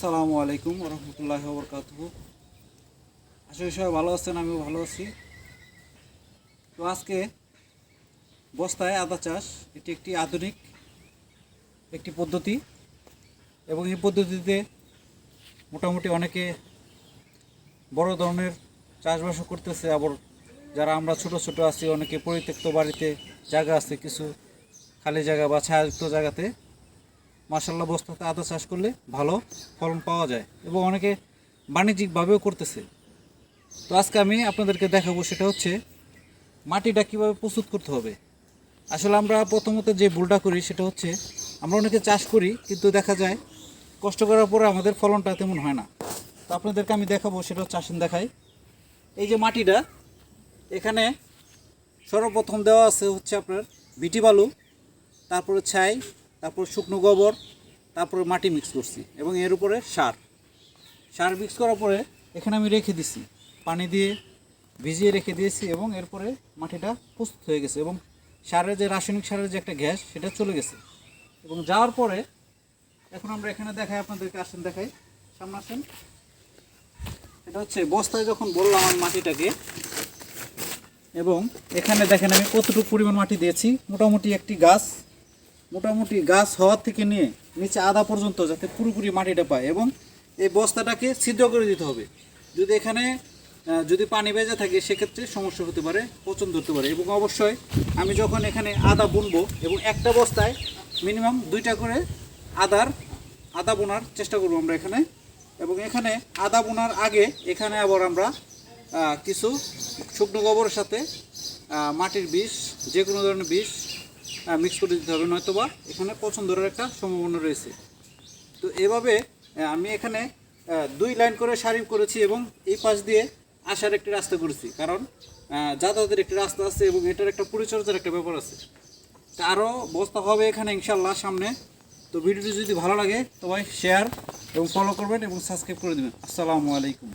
আসসালামু আলাইকুম রহমতুল্লাহি ওয়া বারাকাতুহু। আশা করি সবাই ভালো আছেন, আমিও ভালো আছি। তো আজকে বস্তায় আদা চাষ এটি একটি আধুনিক একটি পদ্ধতি এবং এই পদ্ধতিতে মোটামুটি অনেকে বড় ধরনের চাষবাসও করতেছে। আবার যারা আমরা ছোট ছোট আছি, অনেকে পরিত্যক্ত বাড়িতে জায়গা আছে, কিছু খালি জায়গা বা ছায়াযুক্ত জায়গাতে মাশাআল্লাহ বস্তাতে আদা চাষ করলে ভালো ফলন পাওয়া যায় এবং অনেকে বাণিজ্যিকভাবেও করতেছে। তো আজকে আমি আপনাদেরকে দেখাবো সেটা হচ্ছে মাটিটা কীভাবে প্রস্তুত করতে হবে। আসলে আমরা প্রথমত যে ভুলটা করি সেটা হচ্ছে আমরা অনেকে চাষ করি, কিন্তু দেখা যায় কষ্ট করার পরে আমাদের ফলনটা তেমন হয় না। তো আপনাদেরকে আমি দেখাবো সেটা হচ্ছে, আসেন দেখাই। এই যে মাটিটা, এখানে সর্বপ্রথম দেওয়া আছে হচ্ছে আপনার ভিটি বালু, তারপরে ছাই, তারপর শুকনো গোবর, তারপরে মাটি মিক্স করছি এবং এর উপরে সার মিক্স করার পরে এখানে আমি রেখে দিছি, পানি দিয়ে ভিজিয়ে রেখে দিয়েছি এবং এরপরে মাটিটা প্রস্তুত হয়ে গেছে এবং সারের যে রাসায়নিক সারের যে একটা গ্যাস সেটা চলে গেছে। এবং যাওয়ার পরে এখন আমরা এখানে দেখাই আপনাদেরকে, আসেন দেখাই, সামনে আসেন। এটা হচ্ছে বস্তায় যখন বললাম আমি মাটিটাকে, এবং এখানে দেখেন আমি কতটুকু পরিমাণ মাটি দিয়েছি। মোটামুটি গাছ হওয়ার থেকে নিয়ে নিচে আধা পর্যন্ত যাতে পুরোপুরি মাটিটা পায়, এবং এই বস্তাটাকে ছিদ্র করে দিতে হবে। যদি এখানে যদি পানি ভেজা থাকে সেক্ষেত্রে সমস্যা হতে পারে, পচন ধরতে পারে। এবং অবশ্যই আমি যখন এখানে আদা বুনবো, এবং একটা বস্তায় মিনিমাম 2টা করে আদা বোনার চেষ্টা করবো আমরা এখানে। এবং এখানে আদা বোনার আগে এখানে আবার আমরা কিছু শুকনো গোবরের সাথে মাটির বিষ, যে কোনো ধরনের বিষ মিক্স করে দিতে হবে, নয়তোবা এখানে পচন ধরার একটা সম্ভাবনা রয়েছে। তো এভাবে আমি এখানে 2 লাইন করে সারি করেছি এবং এই পাশ দিয়ে আসার একটি রাস্তা করেছি, কারণ যাতায়াতের একটি রাস্তা আছে এবং এটার একটা পরিচর্যার একটা ব্যাপার আছে। তা আরও বস্তা হবে এখানে ইনশাল্লাহ সামনে। তো ভিডিওটি যদি ভালো লাগে সবাই শেয়ার এবং ফলো করবেন এবং সাবস্ক্রাইব করে দেবেন। আসসালামু আলাইকুম।